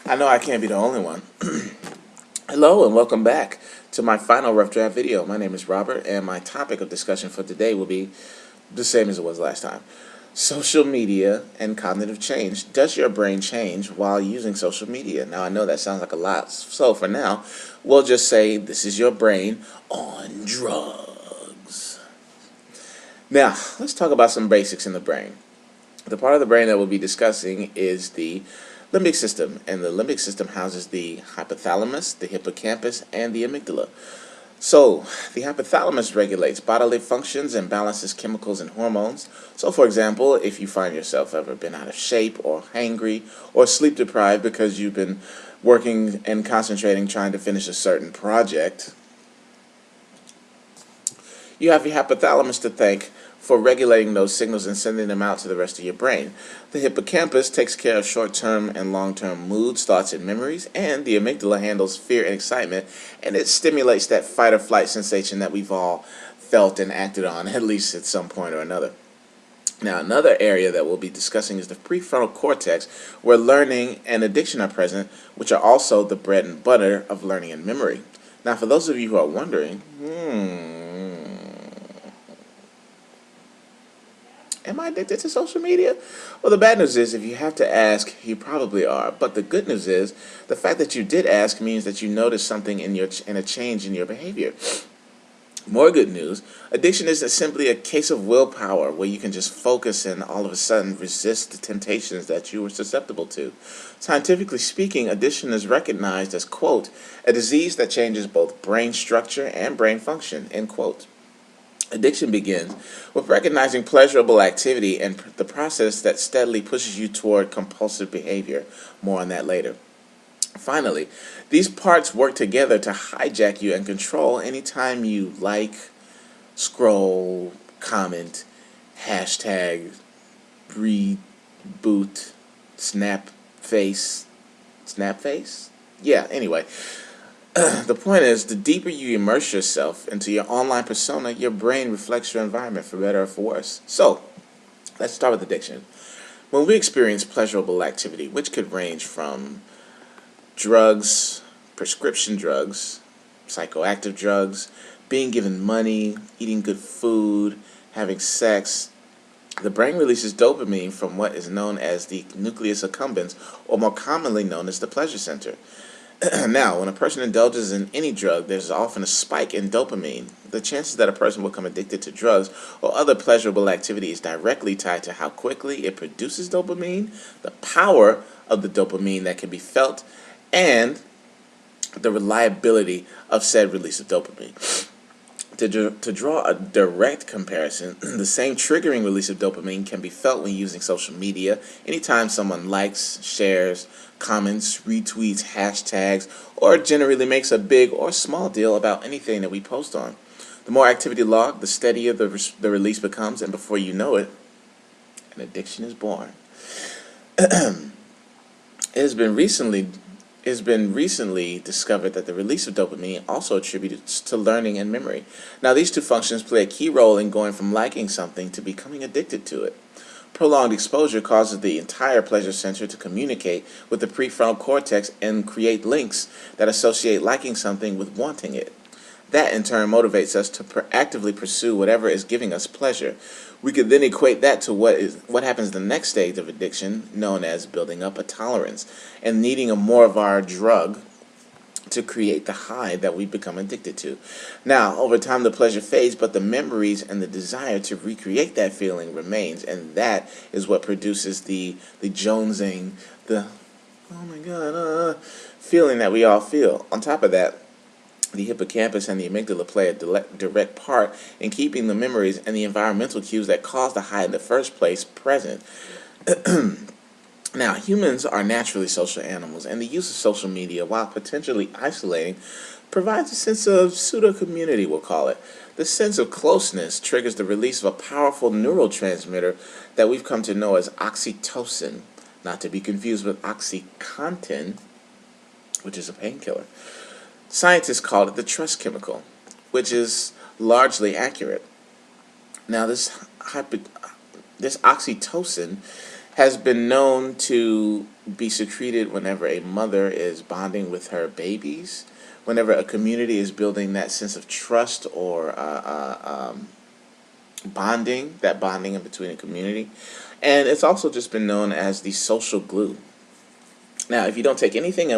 I know I can't be the only one. Hello and welcome back to my final rough draft video. My name is Robert and my topic of discussion for today will be the same as it was last time. Social media and cognitive change. Does your brain change while using social media? Now I know that sounds like a lot, so for now we'll just say this is your brain on drugs. Now let's talk about some basics in the brain. The part of the brain that we'll be discussing is the limbic system, and the limbic system houses the hypothalamus, the hippocampus, and the amygdala. So, the hypothalamus regulates bodily functions and balances chemicals and hormones. So, for example, if you find yourself ever been out of shape or hangry or sleep deprived because you've been working and concentrating trying to finish a certain project, you have your hypothalamus to thank for regulating those signals and sending them out to the rest of your brain. The hippocampus takes care of short-term and long-term moods, thoughts, and memories, and the amygdala handles fear and excitement, and it stimulates that fight or flight sensation that we've all felt and acted on, at least at some point or another. Now, another area that we'll be discussing is the prefrontal cortex, where learning and addiction are present, which are also the bread and butter of learning and memory. Now, for those of you who are wondering, am I addicted to social media? Well, the bad news is if you have to ask, you probably are. But the good news is the fact that you did ask means that you noticed something in a change in your behavior. More good news, addiction isn't simply a case of willpower where you can just focus and all of a sudden resist the temptations that you were susceptible to. Scientifically speaking, addiction is recognized as, quote, a disease that changes both brain structure and brain function, end quote. Addiction begins with recognizing pleasurable activity and the process that steadily pushes you toward compulsive behavior. More on that later. Finally, these parts work together to hijack you and control anytime you like, scroll, comment, hashtag, reboot, snap face. Yeah, anyway. The point is, the deeper you immerse yourself into your online persona, your brain reflects your environment for better or for worse. So, let's start with addiction. When we experience pleasurable activity, which could range from drugs, prescription drugs, psychoactive drugs, being given money, eating good food, having sex, the brain releases dopamine from what is known as the nucleus accumbens, or more commonly known as the pleasure center. Now, when a person indulges in any drug, there's often a spike in dopamine. The chances that a person will become addicted to drugs or other pleasurable activity is directly tied to how quickly it produces dopamine, the power of the dopamine that can be felt, and the reliability of said release of dopamine. To draw a direct comparison, the same triggering release of dopamine can be felt when using social media. Anytime someone likes, shares, comments, retweets, hashtags, or generally makes a big or small deal about anything that we post on. The more activity logged, the steadier the release becomes, and before you know it, an addiction is born. It has been recently discovered that the release of dopamine also attributes to learning and memory. Now, these two functions play a key role in going from liking something to becoming addicted to it. Prolonged exposure causes the entire pleasure center to communicate with the prefrontal cortex and create links that associate liking something with wanting it. That in turn motivates us to actively pursue whatever is giving us pleasure. We could then equate that to what happens the next stage of addiction, known as building up a tolerance and needing more of our drug to create the high that we become addicted to. Now, over time the pleasure fades, but the memories and the desire to recreate that feeling remains, and that is what produces the jonesing, the oh my god feeling that we all feel. On top of that, the hippocampus and the amygdala play a direct part in keeping the memories and the environmental cues that cause the high in the first place present. Now, humans are naturally social animals, and the use of social media, while potentially isolating, provides a sense of pseudo-community, we'll call it. The sense of closeness triggers the release of a powerful neurotransmitter that we've come to know as oxytocin, not to be confused with OxyContin, which is a painkiller. Scientists call it the trust chemical, which is largely accurate. Now, this oxytocin has been known to be secreted whenever a mother is bonding with her babies, whenever a community is building that sense of trust or bonding, that bonding in between a community. And it's also just been known as the social glue. Now, if you don't take anything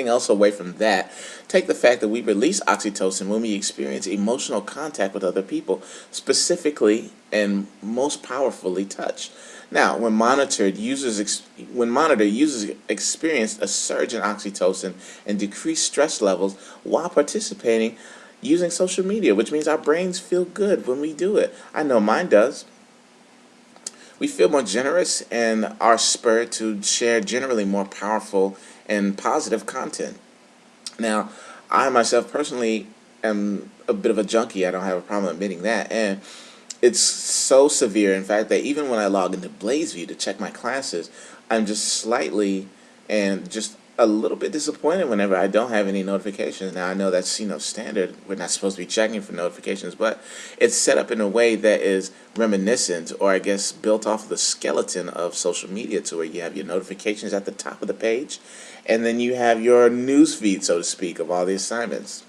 else away from that, take the fact that we release oxytocin when we experience emotional contact with other people, specifically and most powerfully touch. Now, when monitored, users experienced a surge in oxytocin and decreased stress levels while participating using social media, which means our brains feel good when we do it. I know mine does. We feel more generous and are spurred to share generally more powerful and positive content. Now, I myself personally am a bit of a junkie. I don't have a problem admitting that. And it's so severe, in fact, that even when I log into BlazeView to check my classes, I'm just slightly and just a little bit disappointed whenever I don't have any notifications. Now, I know that's, standard. We're not supposed to be checking for notifications, but it's set up in a way that is reminiscent, or I guess built off the skeleton of social media, to where you have your notifications at the top of the page, and then you have your news feed, so to speak, of all the assignments.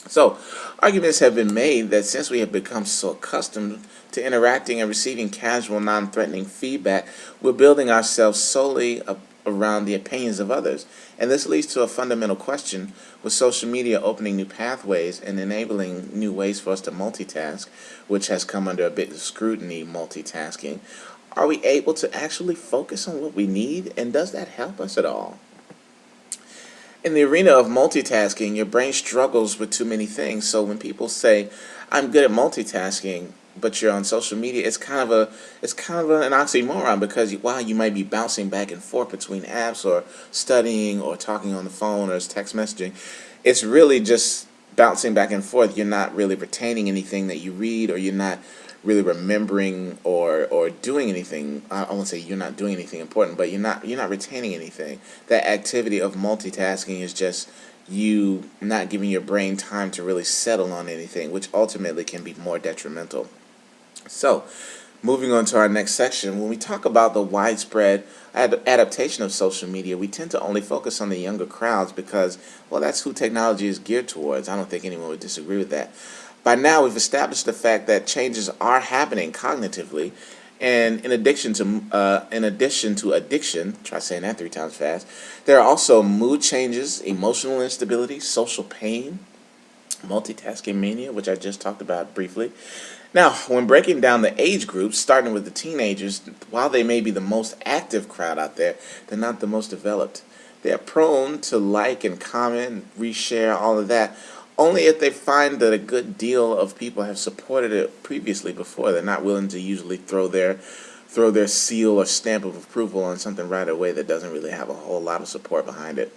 So, arguments have been made that since we have become so accustomed to interacting and receiving casual, non-threatening feedback, we're building ourselves solely around the opinions of others. And this leads to a fundamental question: with social media opening new pathways and enabling new ways for us to multitask, which has come under a bit of scrutiny, multitasking, are we able to actually focus on what we need, and does that help us at all? In the arena of multitasking, your brain struggles with too many things. So when people say, "I'm good at multitasking," but you're on social media, it's kind of an oxymoron, because while you might be bouncing back and forth between apps or studying or talking on the phone or text messaging, it's really just bouncing back and forth. You're not really retaining anything that you read, or you're not really remembering or doing anything. I won't say you're not doing anything important, but you're not retaining anything. That activity of multitasking is just you not giving your brain time to really settle on anything, which ultimately can be more detrimental. So, moving on to our next section, when we talk about the widespread adaptation of social media, we tend to only focus on the younger crowds because, well, that's who technology is geared towards. I don't think anyone would disagree with that. By now, we've established the fact that changes are happening cognitively, and in addition to addiction, try saying that 3 times fast, there are also mood changes, emotional instability, social pain, multitasking mania, which I just talked about briefly. Now, when breaking down the age groups, starting with the teenagers, while they may be the most active crowd out there, they're not the most developed. They are prone to like and comment, reshare, all of that, only if they find that a good deal of people have supported it previously before. They're not willing to usually throw their seal or stamp of approval on something right away that doesn't really have a whole lot of support behind it.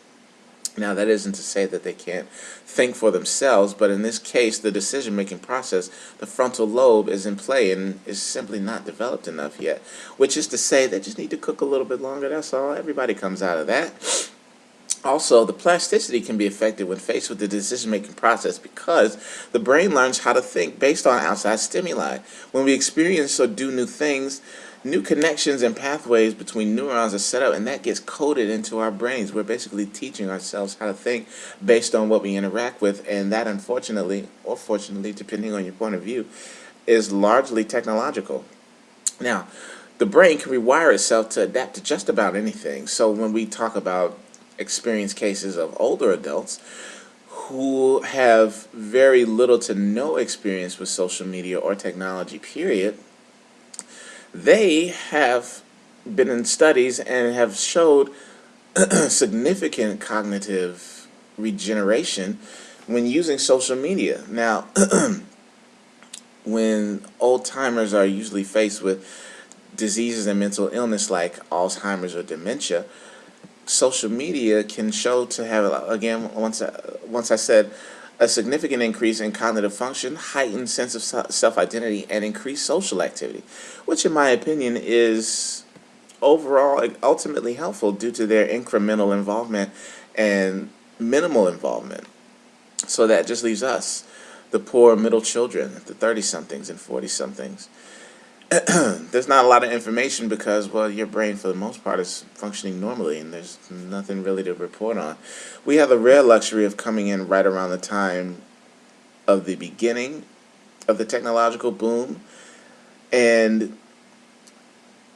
Now, that isn't to say that they can't think for themselves, but in this case, the decision-making process, the frontal lobe, is in play and is simply not developed enough yet, which is to say they just need to cook a little bit longer, that's all. Everybody comes out of that. Also, the plasticity can be affected when faced with the decision-making process, because the brain learns how to think based on outside stimuli. When we experience or do new things, new connections and pathways between neurons are set up, and that gets coded into our brains. We're basically teaching ourselves how to think based on what we interact with, and that, unfortunately, or fortunately, depending on your point of view, is largely technological. Now, the brain can rewire itself to adapt to just about anything. So when we talk about experience cases of older adults who have very little to no experience with social media or technology, period, they have been in studies and have showed significant cognitive regeneration when using social media. Now, when old timers are usually faced with diseases and mental illness like Alzheimer's or dementia, social media can show to have, again, once I said, a significant increase in cognitive function, heightened sense of self-identity, and increased social activity, which in my opinion is overall ultimately helpful due to their incremental involvement and minimal involvement. So that just leaves us, the poor middle children, the 30-somethings and 40-somethings. there's not a lot of information because, well, your brain for the most part is functioning normally and there's nothing really to report on. We have the rare luxury of coming in right around the time of the beginning of the technological boom, and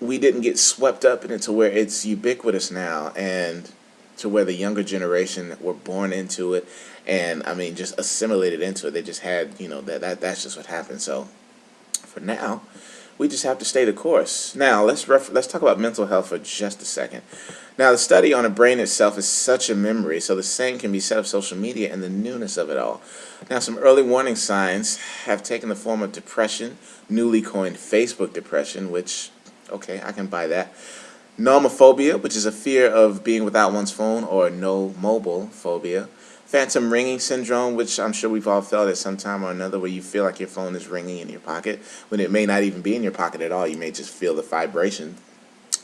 we didn't get swept up in it to where it's ubiquitous now, and to where the younger generation were born into it, and I mean just assimilated into it. They just had, that's just what happened. So for now, we just have to stay the course. Now let's talk about mental health for just a second. Now, the study on the brain itself is such a memory, so the same can be said of social media and the newness of it all. Now, some early warning signs have taken the form of depression, newly coined Facebook depression, which, okay, I can buy that. Nomophobia, which is a fear of being without one's phone, or no mobile phobia. Phantom ringing syndrome, which I'm sure we've all felt at some time or another, where you feel like your phone is ringing in your pocket when it may not even be in your pocket at all. You may just feel the vibration.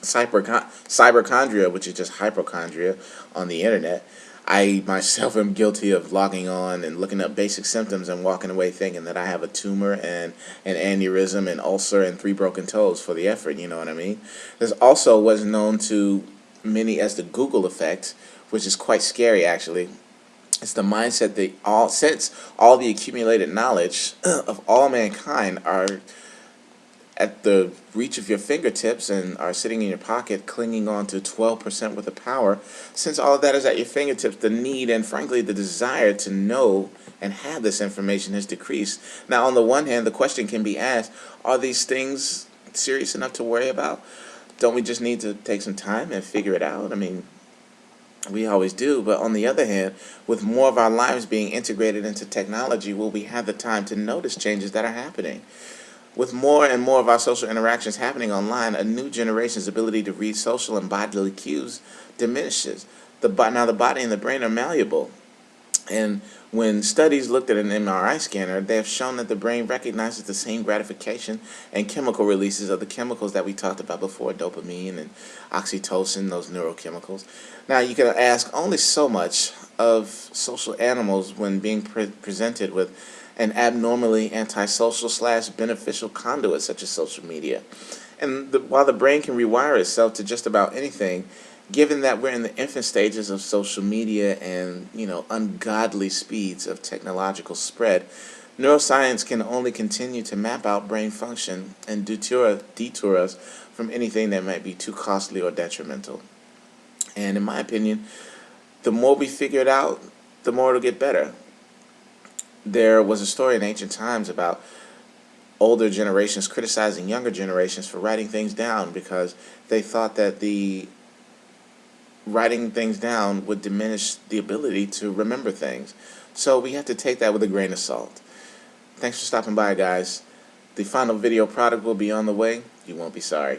Cyberchondria, which is just hypochondria on the internet. I myself am guilty of logging on and looking up basic symptoms and walking away thinking that I have a tumor and an aneurysm and ulcer and 3 broken toes for the effort, you know what I mean? There's also what's known to many as the Google effect, which is quite scary actually. It's the mindset that since all the accumulated knowledge of all mankind are at the reach of your fingertips and are sitting in your pocket, clinging on to 12% worth of power, since all of that is at your fingertips, the need and frankly the desire to know and have this information has decreased. Now, on the one hand, the question can be asked, are these things serious enough to worry about? Don't we just need to take some time and figure it out? I mean, we always do, but on the other hand, with more of our lives being integrated into technology, will we have the time to notice changes that are happening? With more and more of our social interactions happening online, a new generation's ability to read social and bodily cues diminishes. Now the body and the brain are malleable. And when studies looked at an MRI scanner, they have shown that the brain recognizes the same gratification and chemical releases of the chemicals that we talked about before, dopamine and oxytocin, those neurochemicals. Now, you can ask only so much of social animals when being presented with an abnormally antisocial / beneficial conduit such as social media. And while the brain can rewire itself to just about anything, given that we're in the infant stages of social media and, ungodly speeds of technological spread, neuroscience can only continue to map out brain function and detour us from anything that might be too costly or detrimental. And in my opinion, the more we figure it out, the more it'll get better. There was a story in ancient times about older generations criticizing younger generations for writing things down because they thought that the writing things down would diminish the ability to remember things. So we have to take that with a grain of salt. Thanks for stopping by, guys. The final video product will be on the way. You won't be sorry.